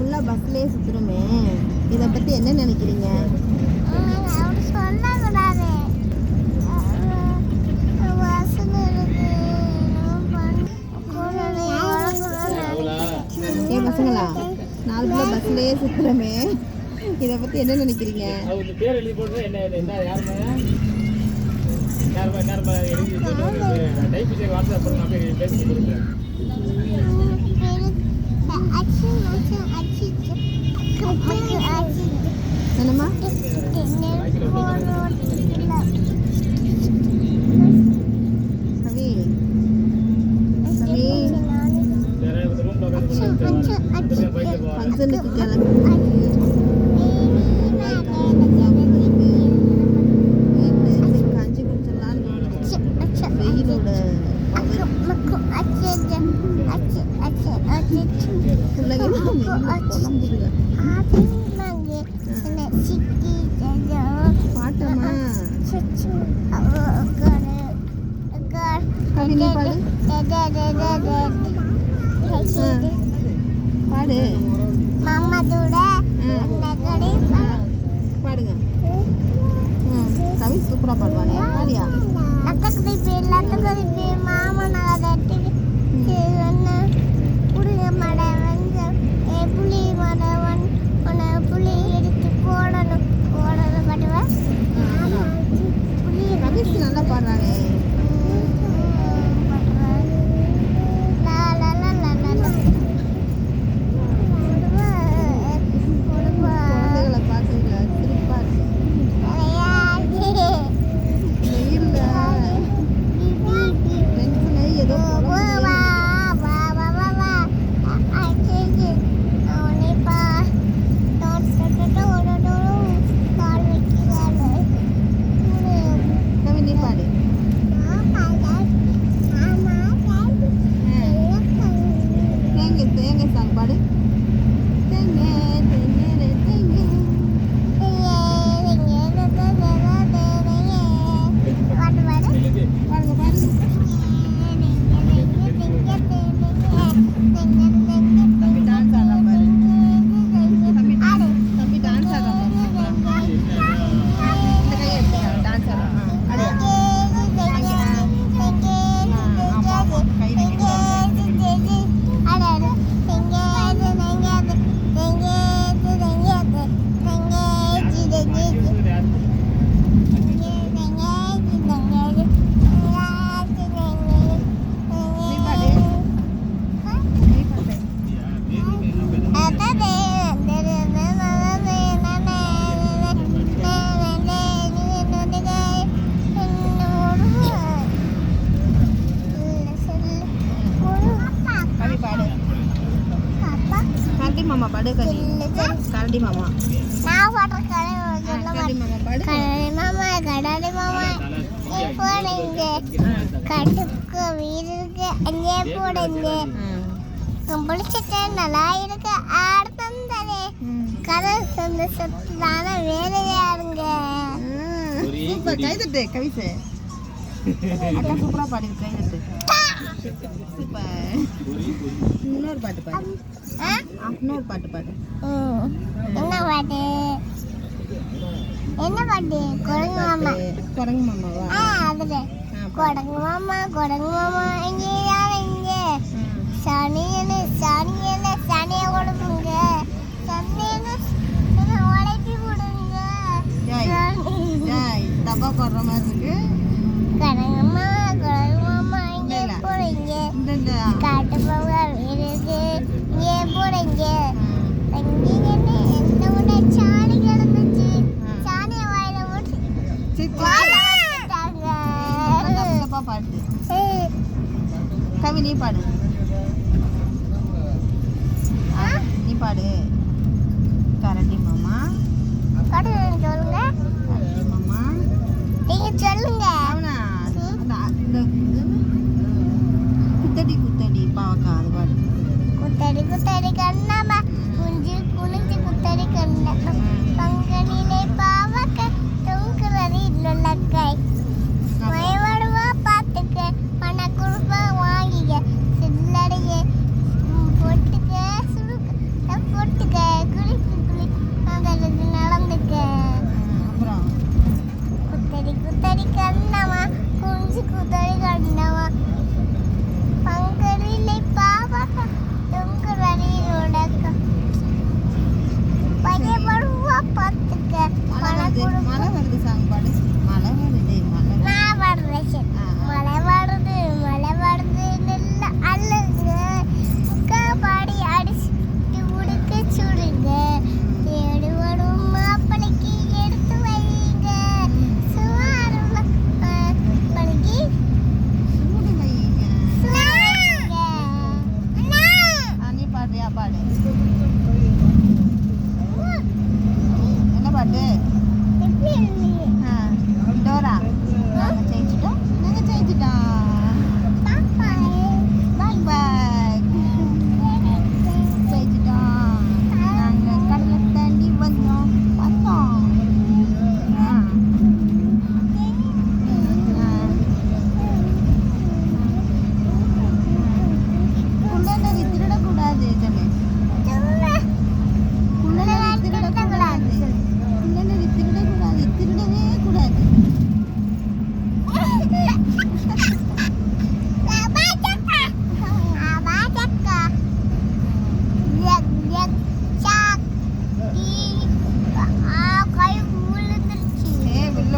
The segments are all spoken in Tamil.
ஃபுல்லாக பஸ்லேயே சுற்றுறோமே, இதை பற்றி என்ன நினைக்கிறீங்க? ஏ பசங்களா, 4 ஃபுல்லாக பஸ்லேயே சுற்றுறோமே, இதை பற்றி என்ன நினைக்கிறீங்க? என்னம்மா? ஃபங்க்ஷனுக்கு காஞ்சி குடிச்சிடலான்னு வெயிலோட பாட்டம்மா கவினி பாடு பாடு பாடுங்க. கவி சூப்பராக பாடுவானே, பாடியா? கவிஸ் நல்லா பாடுறானே. மாமா பாடு கனி. கரடி மாமா. நான் பாடுற கரடி மாமா பாடு. கரடி மாமா கடடி மாமா போடுங்க. கட்டுக்கு வீருக்கு அங்கே போடுங்க. பிடிச்சிட்டு நல்லா இருக்கு ஆடுதே. கதை சொந்த சொத்தான வேலையாருங்க. சூப்பர், கைதட்டு கவிசே. அக்கா சூப்பரா பாடிருக்கு, கைதட்டு. சூப்பர். இன்னொரு பாட்டு பாடு. இன்னொரு பாட்டு பாடு. என்ன பாட்டு? என்ன பாட்டு? குரங்கு மாமா. குரங்கு மாமாவா? அதுல குரங்கு மாமா குரங்கு மாமா இங்கே யார் இங்கே சனியனு சனியனு சனியை கொடுக்குங்க சனியனு உடைக்கி கொடுங்க. டப்பா போடுற மாதிரி இருக்கு. குரங்கு மாமா இங்கே போறீங்க. காட்டு போக இருக்கு இங்கே போறீங்க. சாணி கிடந்துச்சு, சாணியை வாயில போட்டு பாட்டு. கவி நீ பாடு. நீ பாடு. கரடி மாமா. சொல்லுங்க கரடி மாமா. நீங்க சொல்லுங்க. குத்தடி குத்தடி பாவக்கா அது பாடு. குத்தடி குத்தடி கண்ணாமா குஞ்சு குனிஞ்சு குத்தடி கண்ணா பங்கனிலே பாவக்கா தொங்குறது இல்லக்காய் மயவடுவா பார்த்துக்க மன குழுப்ப வாங்கிக்க சில்லடைய பொட்டுக்க சுடுக்க பொட்டுக்க வருது மழை வருது சாங் பாடு. மழை வருது மழை வருது. நான் பாடுறேன் சரி. மழை வருது நெல்ல அள்ளுங்க முக்கா பாடி அடிச்சு உடுக்க சுடுங்க தேடி வரும் மாப்பிளைக்கு எடுத்து வைங்க சுவாரும் மாப்பிளைக்கு சூடு வைங்க. சுட வைங்க. அண்ணா நீ பாடுறியா? பாடு. என்ன பாட்டு? எப்படி இருந்தீங்க? டோரா. நாங்கள் ஜெயிச்சிட்டோம். பாய் பாய். ஜெயிச்சிட்டோம். நாங்கள் கடலை தாண்டி வந்தோம். குள்ளநரி திருடக்கூடாது சொல்லு. குள்ளநரி திருடக்கூடாது. குள்ளநரி திருடக்கூடாது. திருடவே கூடாது.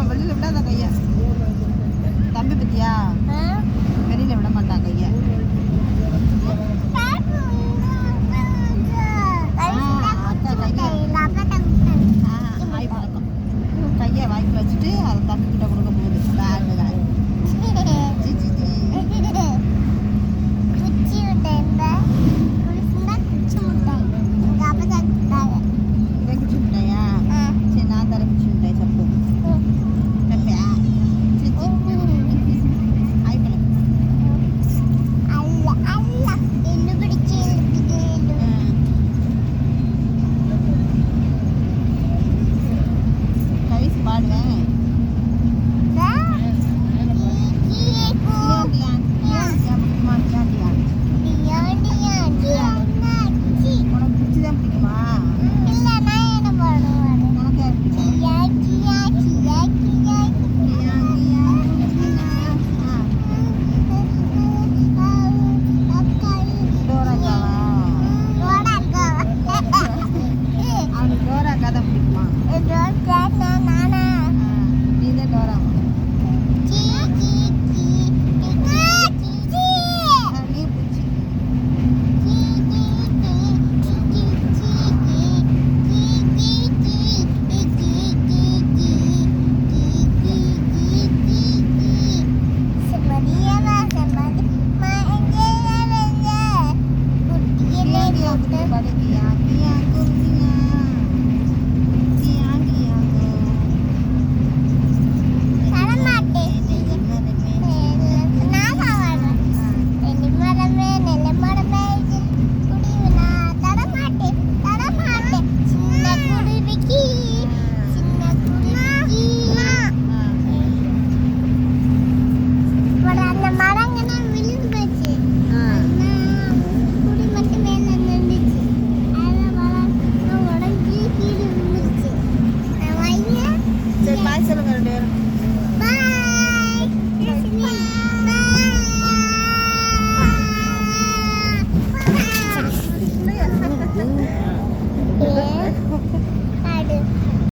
வெளியில விடாத கையா. தம்பி பத்தியா வெளியில விட மாட்டான் கையா. வாய் பழக்கம். கையை வாய்க்கு வச்சுட்டு அதை தம்பி கிட்ட கொடுக்க போகுது. இதை குச்சி மிட்டாயா? சரி நான் தர குச்சி மிட்டாய் சப்பு. கைஸ் பாடுவேன். உனக்கு பிடிச்சதான் பிடிக்குமா? உனக்கு யார் பிடிக்கும்? டோராக்காவா? அவனுக்கு டோராக்கா தான் பிடிக்குமா? நீ தான் டோராமா? நீ பிடிச்சி. சரி பாய் சொல்லுங்க ரெண்டு பேரும். Bye.